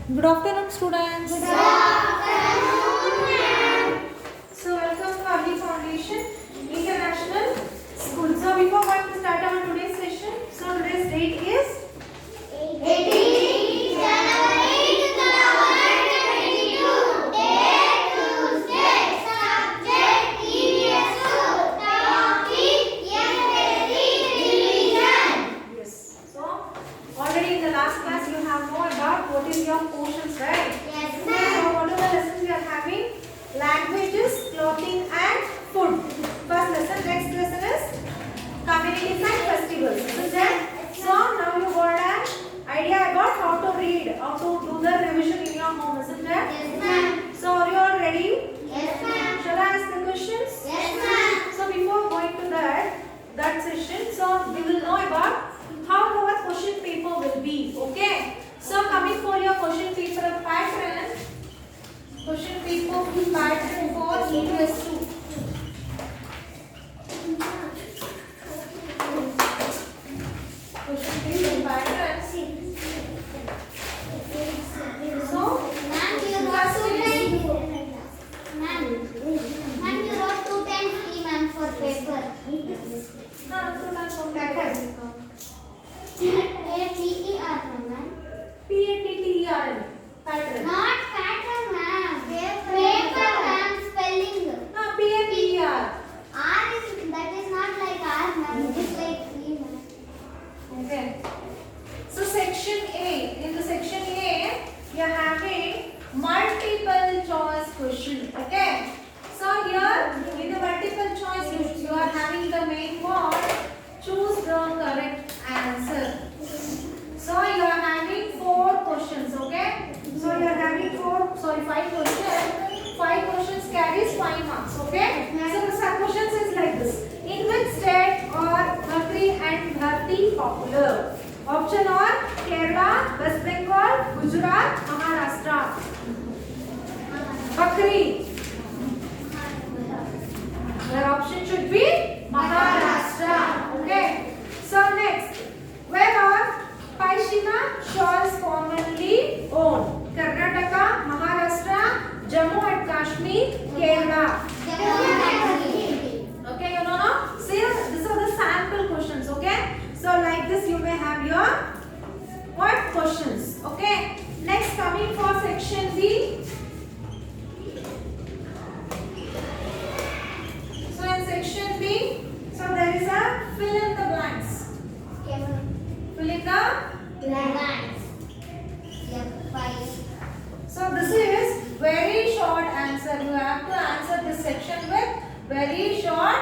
Good afternoon, students. Good afternoon. So, welcome to Early Foundation International School. So, before going to start our today's session, so today's date is 18 January 2022. Date Tuesday. Subject EVS 2. Topic EMPathy revision. yes. So, already in the last class you have known about what is your portions, right? Yes, So, ma'am. what are the lessons we are having? Languages, clothing, and food. First lesson. Next lesson is communities and festivals. Isn't it? So now you got an idea about how to read, how to do the revision in your home, isn't it? Yes, ma'am. So are you all ready? Yes, ma'am. Shall I ask the questions? Yes, ma'am. So before going to that session, so we will know about how our question paper will be. Okay. So coming for your question paper pattern. Question paper pattern for EVS 2. Question paper pattern. So, Ma'am, you wrote 2 times. Ma'am, you wrote 2 times free, ma'am, for paper. A-T-E-R, ma'am. PATTER pattern. Not pattern, ma'am. Paper, ma'am, spelling. PATTER. R is, that is not like R, ma'am. It is like free, ma'am. Okay. So section A. In the section A, you are having multiple choice question. Okay. So here in the multiple choice you are having the main word. Choose the correct answer. So you are having 4 questions. Okay. So you are having 5 questions. 5 questions carries 5 marks. Okay. So the sub questions is like this. In which state are Bakri and Bharti popular? Option are Kerala, West Bengal, Gujarat, Maharashtra. Bakri. Your option should be Maharashtra. Okay. So next, where are Paishina shawls commonly owned? Karnataka, Maharashtra, Jammu and Kashmir, Kerala. Okay, you know now? See, these are the sample questions, okay? So like this you may have your what questions, okay? Next coming for section B. So in section B, so there is a fill in the blanks. Fill in the, so this is very short answer. You have to answer this section with very short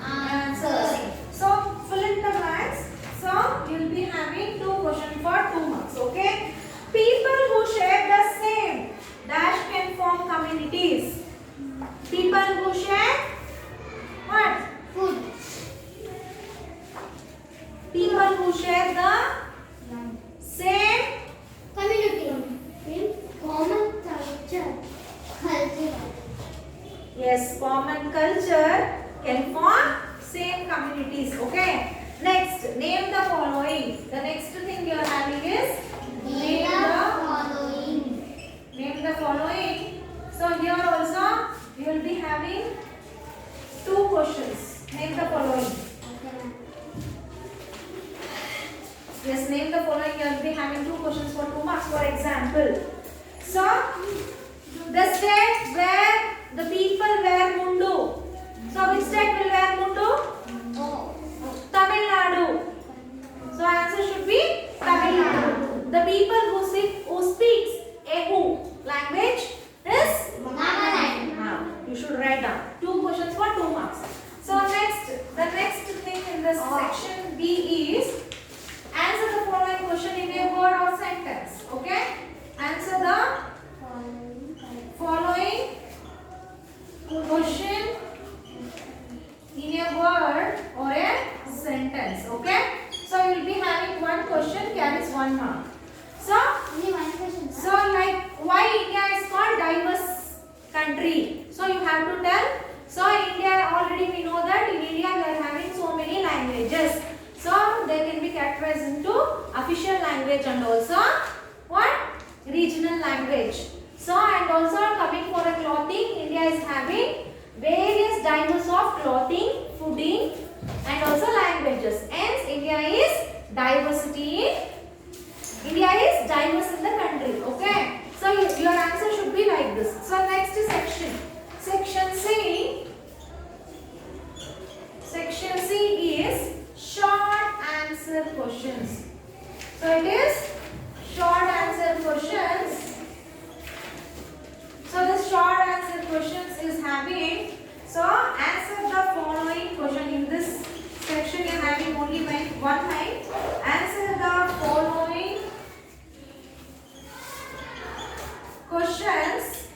answers. So fill in the blanks. So you will be having 2 questions for 2 marks. Okay. People who share the same dash can form communities. People who share what? Food. People who share the same. Community. Common culture. Yes, common culture can form same communities. Okay. Next, name the following. The next thing you are having is name the following. So here also you will be having 2 questions. Name the following. Yes, name the following. You will be having 2 questions for 2 marks. For example, so the state where the people wear mundu. So which state will wear mundu? Tamil Nadu. So answer should be Tamil Nadu. The people who speaks Ehu language is Now you should write down 2 questions for 2 marks. So the next thing in this section B is answer the following question in a word or sentence. Okay? Answer the following question in a word or a sentence. Okay? So you will be having 1 question carries 1 mark. So like why India is called diverse country. So you have to tell. So India, already we know that in India we are having so many languages. So they can be categorized into official language and also what? Regional language. So and also coming for a clothing, India is having various diverse of clothing, fooding and also languages. Hence India is diversity in India is diverse in the country. Okay. So your answer should be like this. So next section. Section C. Section C is short answer questions. So it is short answer questions. So the short answer questions is having, so answer the following question. In this section you are having only one line. Answer the following questions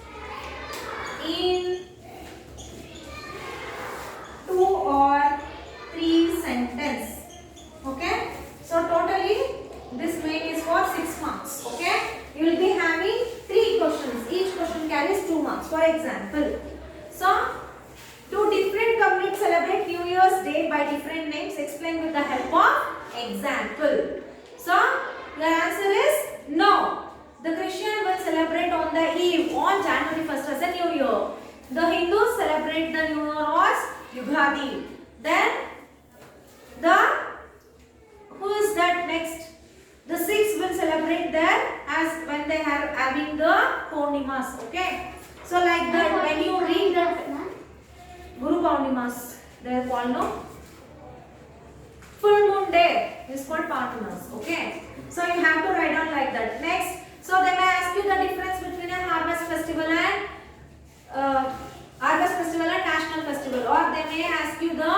in 2 or 3 sentences. Okay. So totally this main is for 6 marks. Okay. You will be having 3 questions. Each question carries 2 marks. For example, so 2 different communities celebrate New Year's Day by different names. Explain with the help of example. So your answer is no. The Christian will celebrate on the eve on January 1st as a New Year. The Hindus celebrate the New Year as Yugadi. Then who is that next? The Sikhs will celebrate that as when they are having the Purnimas. Okay. So like that, when you read that Guru Purnimas, they are called no. Full moon day is called Purnimas. Okay. So you have to write down like that. Next, so they may ask you the difference between a harvest festival and national festival, or they may ask you the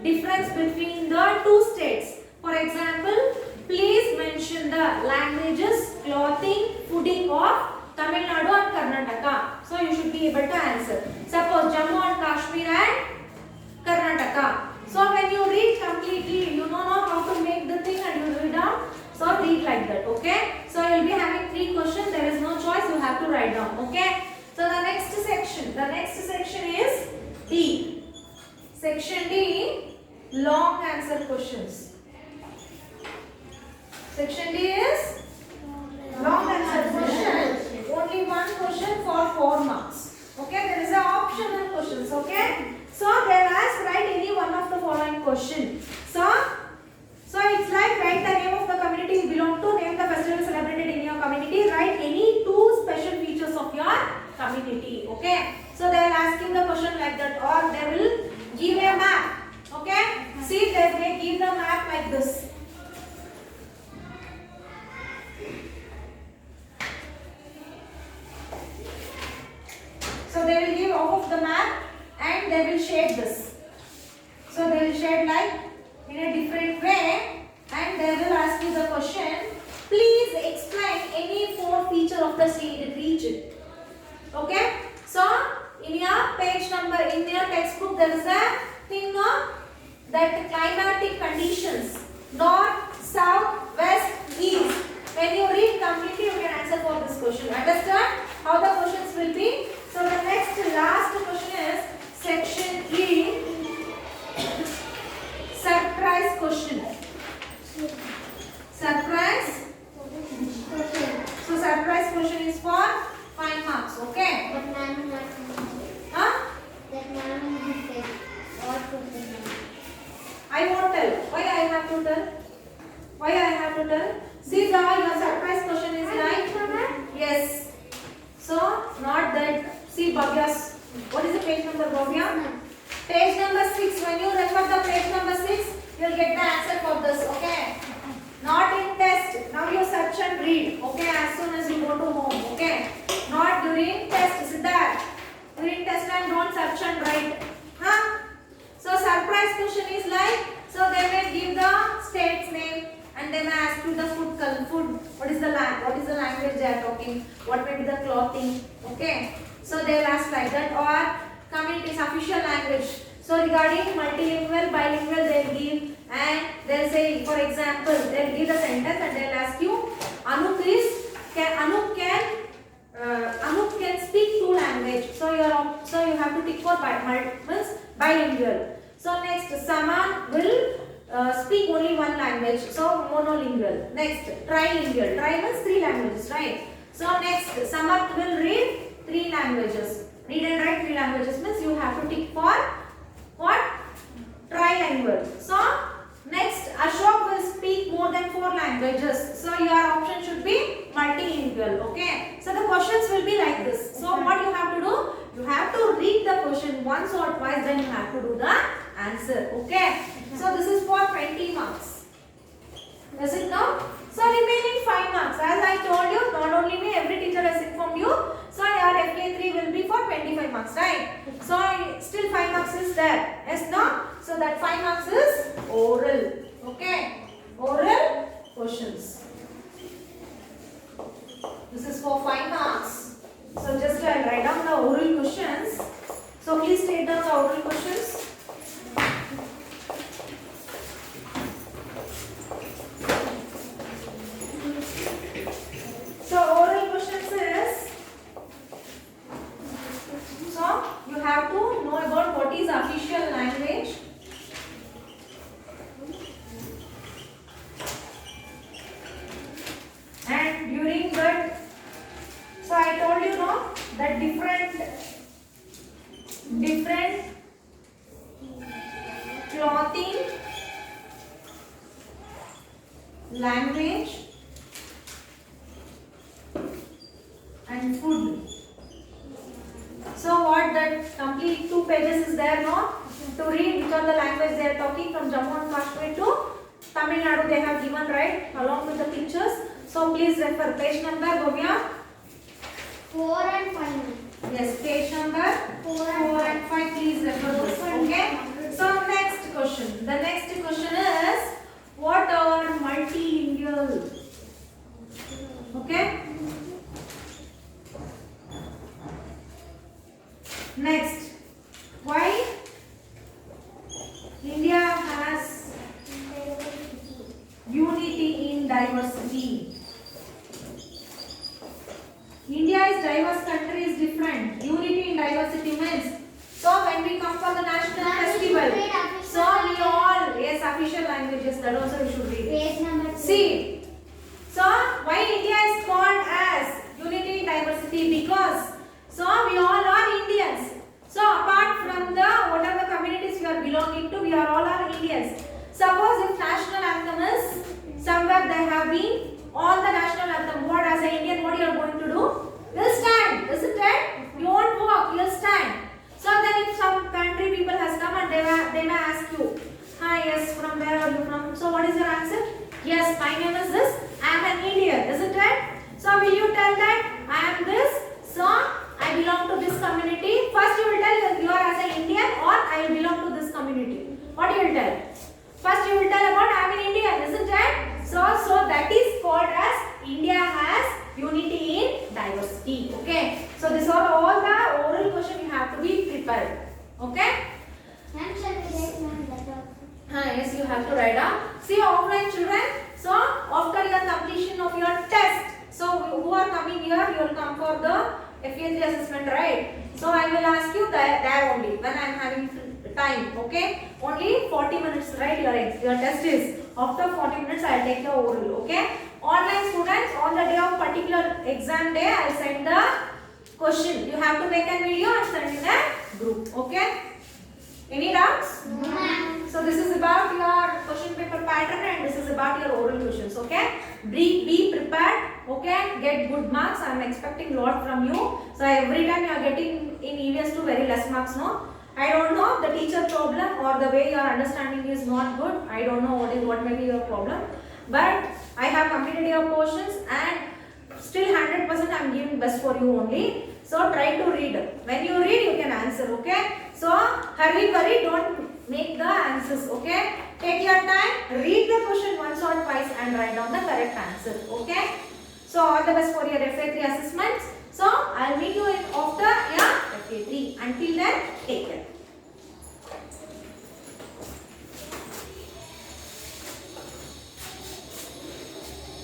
difference between the 2 states. For example, please mention the languages, clothing, fooding of Tamil Nadu and Karnataka. So you should be able to answer. Suppose Jammu and Kashmir and Karnataka. So when you read completely, you don't know how to make the thing and you read down. So read like that. Okay. So you will be having 3 questions. There is no choice. You have to write down. Okay. So the next section is D. Section D, long answer questions. Section D is long answer question. Only one question for 4 marks. Okay, there is an optional questions. Okay, so they ask write any one of the following question. So it's like write the name of the community you belong to, name the festival celebrated in your community, write any 2 special features of your community. Okay, so they will ask you the question like that, or they will give a map. Okay, see they may give the map like this. So they will give off of the map and they will shade this. So they will shade like in a different way and they will ask you the question. Please explain any 4 features of the shaded region. Okay. So in your page number in your textbook there is a thing of that climatic conditions north, south, west, east. When you read completely you can answer for this question. Understand how the questions will be? So the next last question is section E, surprise question. Surprise. So surprise question is for 5 marks. Okay. But ma'am not Huh? that ma'am will say what would the ma'am? I won't tell. Why I have to tell? Why I have to tell? See the your surprise question is like yes. So not that. See Bhavya's. What is the page number, Bhavya? Page number 6. When you refer the page number 6, you will get the answer for this. Okay. Not in test. Now you search and read. Okay. As soon as you go to home. Okay. Not during test. Siddharth. During test and don't search and write. Huh? So surprise question is like, so they may give the state's name and they may ask you the food. What is the language they are talking? What may be the clothing? Okay. So they will ask like that, or community's official language. So regarding multilingual, bilingual, they will give, and they will say, for example, they will give the sentence and they will ask you, Anup can speak 2 languages. So you have to tick for bilingual. So next, Saman will speak only 1 language. So monolingual. Next, trilingual. Tri means 3 languages, right? So next, Samarth will read 3 languages. Read and write 3 languages means you have to tick for what? Trilingual. So next, Ashok will speak more than 4 languages. So your option should be multilingual. Okay. So the questions will be like this. So what you have to do? You have to read the question once or twice, then you have to do the answer. Okay. So this is for 20 marks. Does it now? So remaining 5 marks. As I told you, not only me, every teacher has informed you. So your FK3 will be for 25 marks, right? So still 5 marks is there. Yes, no? So that 5 marks is oral. Okay? Oral questions. This is for 5 marks. So just I'll write down the oral questions. So please take down the oral questions. So oral questions is, so you have to know about what is official language, and during that, so I told you no that different clothing, language and food. So what that complete 2 pages is there no? To read which are the language they are talking from Jammu and Kashmir to Tamil Nadu they have given, right, along with the pictures. So please refer page number, Bhavya. 4 and 5. Yes, page number 4 and 5. Please refer this. Okay. So next question. The next question is, what are multilingual? Okay. Next, why India has unity in diversity? India is diverse country is different. Unity in diversity means, so when we come for the national festival, so we all, yes, official languages, that also we should read. Page number 2. See, so why India is called as unity in diversity? Because so we all are Indians. So apart from the whatever communities we are belonging to, we are all are Indians. Suppose if national anthem is somewhere they have been on the national anthem, what as an Indian what you are going to do? You'll stand, isn't it? You won't walk, you'll stand. So then if some country people has come and they may ask you, hi, yes, from where are you from? So what is your answer? Yes, my name is this. I am an Indian, isn't it? So will you tell that I am this? So I belong to this community. First you will tell you are as an Indian or I belong to this community. What you will tell? First you will tell about I am an Indian, isn't it? So that is called as India has unity in diversity. Okay. So these are all the oral questions you have to be prepared. Okay. Ma'am, shall we write one letter? Yes, you have to write down. See offline children. So after your completion of your test, so who are coming here, you will come for the FA3 assessment, right? So I will ask you there only when I am having time, okay? Only 40 minutes, right? Your test is after 40 minutes. I will take the oral, okay? Online students, on the day of particular exam day, I will send the question. You have to make a video and send in a group, okay? Any doubts? No, ma'am. So this is about your question paper pattern and this is about your oral questions, okay? Be prepared, okay? Get good marks. I am expecting lot from you. So every time you are getting in EVS 2 very less marks, no? I don't know the teacher problem or the way your understanding is not good. I don't know what may be your problem. But I have completed your portions and still 100% I am giving best for you only. So try to read. When you read, you can answer, okay? So hurry, don't make the answers, okay? Take your time, read the question once or twice and write down the correct answer, okay? So all the best for your FA3 assessments. So I'll meet you in after your FA3. Until then, take care.